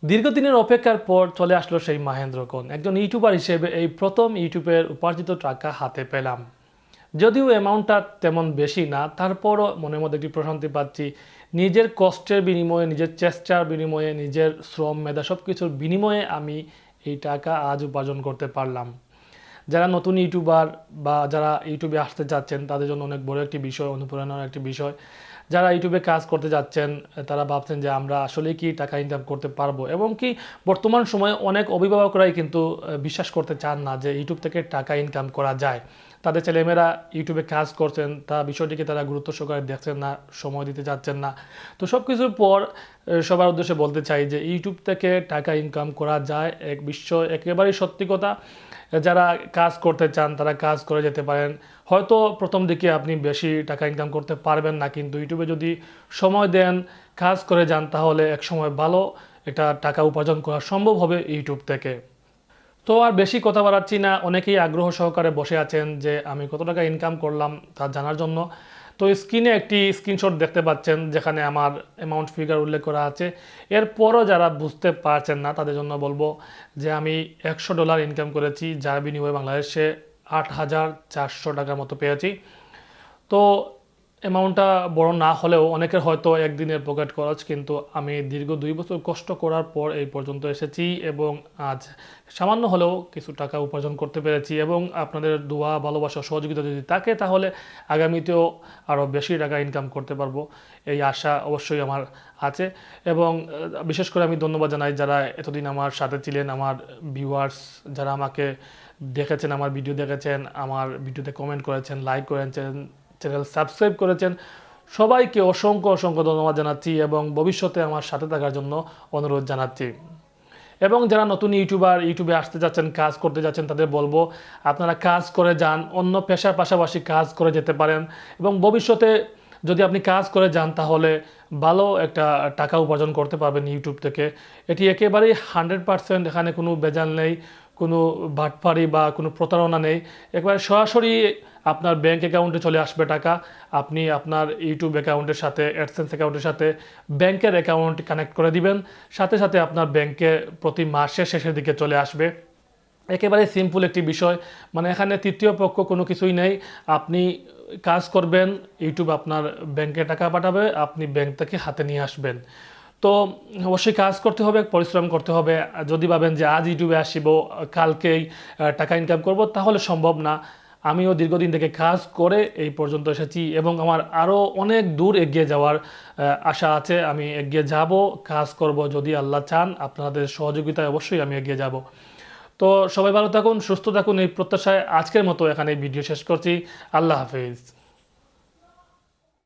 দীর্ঘদিনের অপেক্ষার পর চলে আসলো সেই মাহেন্দ্রক্ষণ। একজন ইউটিউবার হিসেবে এই প্রথম ইউটিউবের উপার্জিত টাকা হাতে পেলাম। যদিও অ্যামাউন্টটা তেমন বেশি না, তারপরও মনের মধ্যে একটি প্রশান্তি পাচ্ছি। নিজের কষ্টের বিনিময়ে, নিজের চেষ্টার বিনিময়ে, নিজের শ্রম মেধা সব কিছুর বিনিময়ে আমি এই টাকা আজ উপার্জন করতে পারলাম। যারা নতুন ইউটিউবার বা যারা ইউটিউবে আসতে যাচ্ছেন তাদের জন্য অনেক বড় একটি বিষয়, অনুপ্রেরণার একটি বিষয়। যারা ইউটিউবে কাজ করতে যাচ্ছেন তারা ভাবছেন যে আমরা আসলেই কি টাকা ইনকাম করতে পারবো, এবং কি বর্তমান সময়ে অনেক অভিভাবকরাই কিন্তু বিশ্বাস করতে চান না যে ইউটিউব থেকে টাকা ইনকাম করা যায়। তাদের ছেলেমেয়েরা ইউটিউবে কাজ করছেন, তা বিষয়টিকে তারা গুরুত্ব সহকারে দেখছেন না, সময় দিতে চাচ্ছেন না। তো সব কিছুর পর সবার উদ্দেশ্যে বলতে চাই যে ইউটিউব থেকে টাকা ইনকাম করা যায়, এক বিষয় একেবারেই সত্যি কথা। যারা কাজ করতে চান তারা কাজ করে যেতে পারেন। হয়তো প্রথম দিকে আপনি বেশি টাকা ইনকাম করতে পারবেন না, কিন্তু ইউটিউবে যদি সময় দেন, কাজ করে যান, তাহলে এক সময় ভালো একটা টাকা উপার্জন করা সম্ভব হবে ইউটিউব থেকে। তো আর বেশি কথা বাড়াচ্ছি না, অনেকেই আগ্রহ সহকারে বসে আছেন যে আমি কত টাকা ইনকাম করলাম তা জানার জন্য। তো স্ক্রিনে একটি স্ক্রিনশট দেখতে পাচ্ছেন যেখানে আমার অ্যামাউন্ট ফিগার উল্লেখ করা আছে। এরপরও যারা বুঝতে পারছেন না তাদের জন্য বলবো যে আমি $100 ইনকাম করেছি, যার বিনিময়ে বাংলাদেশে 8,400 টাকার মতো পেয়েছি। তো অ্যামাউন্টটা বড় না হলেও অনেকের হয়তো একদিনের পকেট খরচ, কিন্তু আমি দীর্ঘ 2 বছর কষ্ট করার পর এই পর্যন্ত এসেছি এবং আজ সামান্য হলেও কিছু টাকা উপার্জন করতে পেরেছি। এবং আপনাদের দোয়া, ভালোবাসা, সহযোগিতা যদি থাকে তাহলে আগামীতেও আরও বেশি টাকা ইনকাম করতে পারবো, এই আশা অবশ্যই আমার আছে। এবং বিশেষ করে আমি ধন্যবাদ জানাই যারা এতদিন আমার সাথে ছিলেন, আমার ভিউয়ার্স যারা আমাকে দেখেছেন, আমার ভিডিও দেখেছেন, আমার ভিডিওতে কমেন্ট করেছেন, লাইক করেছেন, চ্যানেল সাবস্ক্রাইব করেছেন, সবাইকে অসংখ্য অসংখ্য ধন্যবাদ জানাচ্ছি এবং ভবিষ্যতে আমার সাথে থাকার জন্য অনুরোধ জানাচ্ছি। এবং যারা নতুন ইউটিউবে আসতে যাচ্ছেন, কাজ করতে যাচ্ছেন, তাদের বলবো আপনারা কাজ করে যান, অন্য পেশার পাশাপাশি কাজ করে যেতে পারেন এবং ভবিষ্যতে যদি আপনি কাজ করে যান তাহলে ভালো একটা টাকা উপার্জন করতে পারবেন ইউটিউব থেকে। এটি একেবারেই 100%, এখানে কোনো ভেজাল নেই, কোনো বাটপারি বা কোনো প্রতারণা নেই। একেবারে সরাসরি আপনার ব্যাঙ্ক অ্যাকাউন্টে চলে আসবে টাকা। আপনি আপনার ইউটিউব অ্যাকাউন্টের সাথে, অ্যাডসেন্স অ্যাকাউন্টের সাথে ব্যাংকের অ্যাকাউন্ট কানেক্ট করে দিবেন, সাথে সাথে আপনার ব্যাংকে প্রতি মাসের শেষের দিকে চলে আসবে। একেবারে সিম্পল একটি বিষয়, মানে এখানে তৃতীয় পক্ষ কোনো কিছুই নেই। আপনি কাজ করবেন, ইউটিউব আপনার ব্যাংকে টাকা পাঠাবে, আপনি ব্যাংক থেকে হাতে নিয়ে আসবেন। তো অবশ্যই কাজ করতে হবে, পরিশ্রম করতে হবে। যদি ভাবেন যে আজ ইউটিউবে আসিব, কালকেই টাকা ইনকাম করব, তাহলে সম্ভব না। আমিও দীর্ঘদিন থেকে কাজ করে এই পর্যন্ত এসেছি এবং আমার আরও অনেক দূর এগিয়ে যাওয়ার আশা আছে। আমি এগিয়ে যাব, কাজ করব, যদি আল্লাহ চান। আপনাদের সহযোগিতায় অবশ্যই আমি এগিয়ে যাব। তো সবাই ভালো থাকুন, সুস্থ থাকুন, এই প্রত্যাশায় আজকের মতো এখানে ভিডিও শেষ করছি। আল্লাহ হাফেজ।